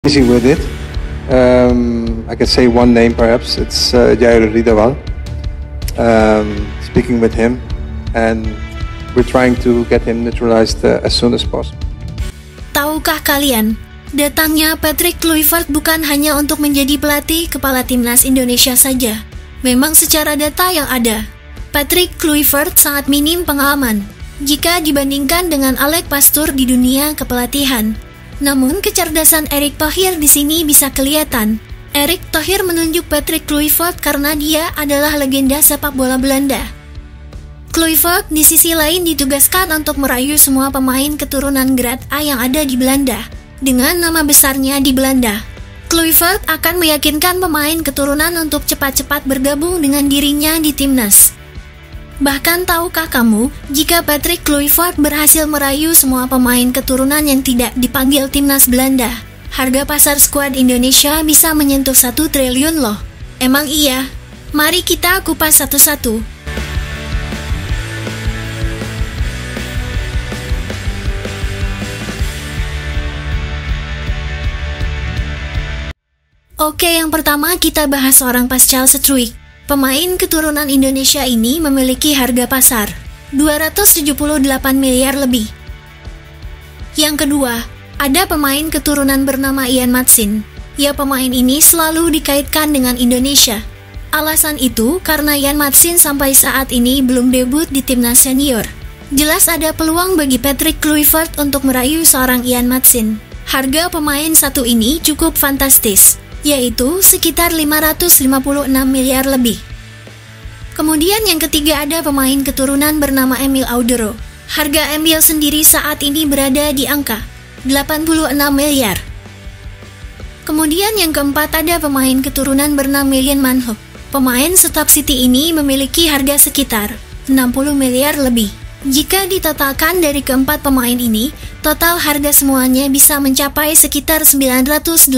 Easy with it. I can say one name perhaps. It's Jair Ridawal. Speaking with him, and we're trying to get him naturalized as soon as possible. Tahukah kalian, datangnya Patrick Kluivert bukan hanya untuk menjadi pelatih kepala timnas Indonesia saja. Memang secara data yang ada, Patrick Kluivert sangat minim pengalaman jika dibandingkan dengan Alex Pastoor di dunia kepelatihan. Namun kecerdasan Erick Thohir di sini bisa kelihatan. Erick Thohir menunjuk Patrick Kluivert karena dia adalah legenda sepak bola Belanda. Kluivert di sisi lain ditugaskan untuk merayu semua pemain keturunan Grade A yang ada di Belanda. Dengan nama besarnya di Belanda, Kluivert akan meyakinkan pemain keturunan untuk cepat-cepat bergabung dengan dirinya di timnas. Bahkan tahukah kamu, jika Patrick Kluivert berhasil merayu semua pemain keturunan yang tidak dipanggil timnas Belanda, harga pasar skuad Indonesia bisa menyentuh 1 triliun loh. Emang iya? Mari kita kupas satu-satu. Oke, yang pertama kita bahas seorang Pascal Struijk. Pemain keturunan Indonesia ini memiliki harga pasar 278 miliar lebih. Yang kedua, ada pemain keturunan bernama Ian Maatsen. Ya, pemain ini selalu dikaitkan dengan Indonesia. Alasan itu karena Ian Maatsen sampai saat ini belum debut di timnas senior. Jelas ada peluang bagi Patrick Kluivert untuk merayu seorang Ian Maatsen. Harga pemain satu ini cukup fantastis, yaitu sekitar 556 miliar lebih. Kemudian yang ketiga ada pemain keturunan bernama Emil Audero. Harga Emil sendiri saat ini berada di angka 86 miliar. Kemudian yang keempat ada pemain keturunan bernama Miljan Manhoef. Pemain Stoke City ini memiliki harga sekitar 60 miliar lebih. Jika ditotalkan dari keempat pemain ini, total harga semuanya bisa mencapai sekitar 982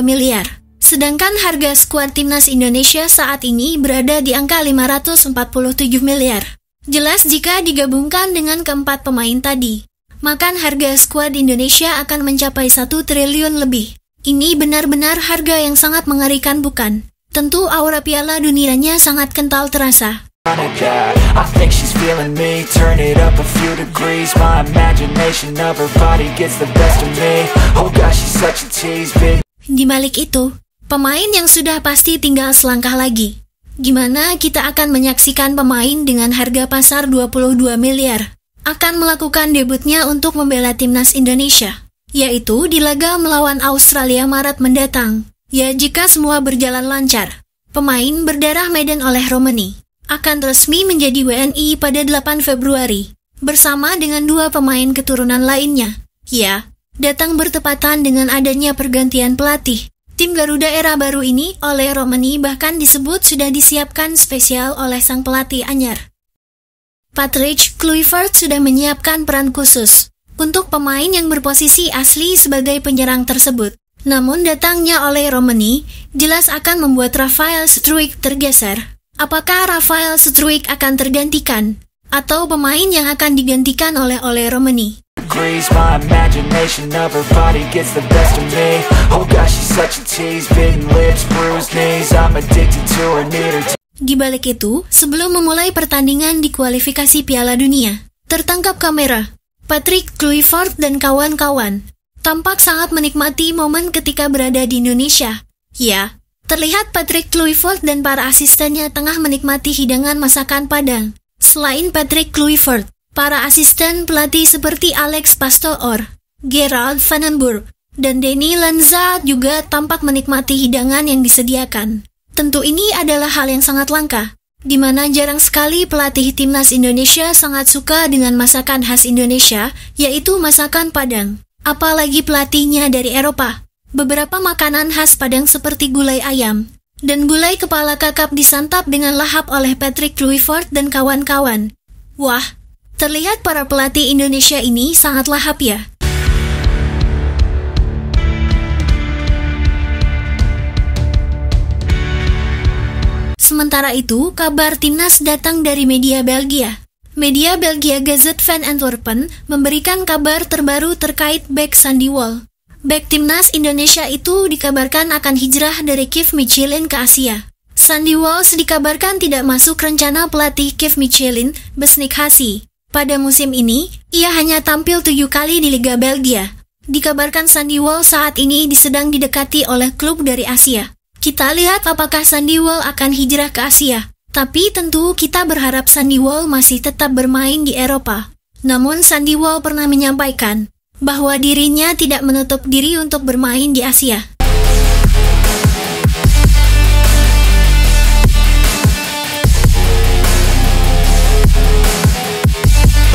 miliar. Sedangkan harga skuad timnas Indonesia saat ini berada di angka 547 miliar. Jelas jika digabungkan dengan keempat pemain tadi, maka harga skuad Indonesia akan mencapai 1 triliun lebih. Ini benar-benar harga yang sangat mengerikan, bukan? Tentu aura Piala Dunianya sangat kental terasa. I think she's feeling me. Turn it up a few degrees. My imagination of her body gets the best of me. Oh gosh, she's such a tease, big. Di balik itu, pemain yang sudah pasti tinggal selangkah lagi. Gimana kita akan menyaksikan pemain dengan harga pasar 22 miliar akan melakukan debutnya untuk membela timnas Indonesia, yaitu di laga melawan Australia Maret mendatang. Ya, jika semua berjalan lancar, pemain berdarah Medan oleh Romani akan resmi menjadi WNI pada 8 Februari bersama dengan 2 pemain keturunan lainnya. Ya, datang bertepatan dengan adanya pergantian pelatih. Tim Garuda era baru ini oleh Romani bahkan disebut sudah disiapkan spesial oleh sang pelatih anyar. Patrick Kluivert sudah menyiapkan peran khusus untuk pemain yang berposisi asli sebagai penyerang tersebut. Namun datangnya oleh Romani jelas akan membuat Rafael Struijk tergeser. Apakah Rafael Struijk akan tergantikan atau pemain yang akan digantikan oleh Romani? My imagination of her body gets the best of me. Oh gosh, she's such a tease. Bitten lips, bruised knees. I'm addicted to her, need her. Di balik itu, sebelum memulai pertandingan di kualifikasi Piala Dunia, tertangkap kamera Patrick Kluivert dan kawan-kawan tampak sangat menikmati momen ketika berada di Indonesia. Ya, terlihat Patrick Kluivert dan para asistennya tengah menikmati hidangan masakan Padang. Selain Patrick Kluivert, para asisten pelatih seperti Alex Pastoor, Gerald van den Burg, dan Denny Lanza juga tampak menikmati hidangan yang disediakan. Tentu ini adalah hal yang sangat langka, di mana jarang sekali pelatih timnas Indonesia sangat suka dengan masakan khas Indonesia, yaitu masakan Padang. Apalagi pelatihnya dari Eropa. Beberapa makanan khas Padang seperti gulai ayam dan gulai kepala kakap disantap dengan lahap oleh Patrick Kluivert dan kawan-kawan. Wah, terlihat para pelatih Indonesia ini sangat lahap ya. Sementara itu, kabar timnas datang dari media Belgia. Media Belgia Gazet van Antwerpen memberikan kabar terbaru terkait bek Sandy Wall. Bek timnas Indonesia itu dikabarkan akan hijrah dari Kiev Michelin ke Asia. Sandy Walsh dikabarkan tidak masuk rencana pelatih Kiev Michelin, Besnik Hasi. Pada musim ini, ia hanya tampil 7 kali di Liga Belgia. Dikabarkan Sandy Walsh saat ini sedang didekati oleh klub dari Asia. Kita lihat apakah Sandy Walsh akan hijrah ke Asia. Tapi tentu kita berharap Sandy Walsh masih tetap bermain di Eropa. Namun Sandy Walsh pernah menyampaikan bahwa dirinya tidak menutup diri untuk bermain di Asia.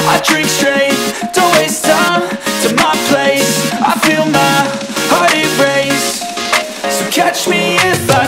I drink straight, don't waste time to my place. I feel my heart erase. So catch me if I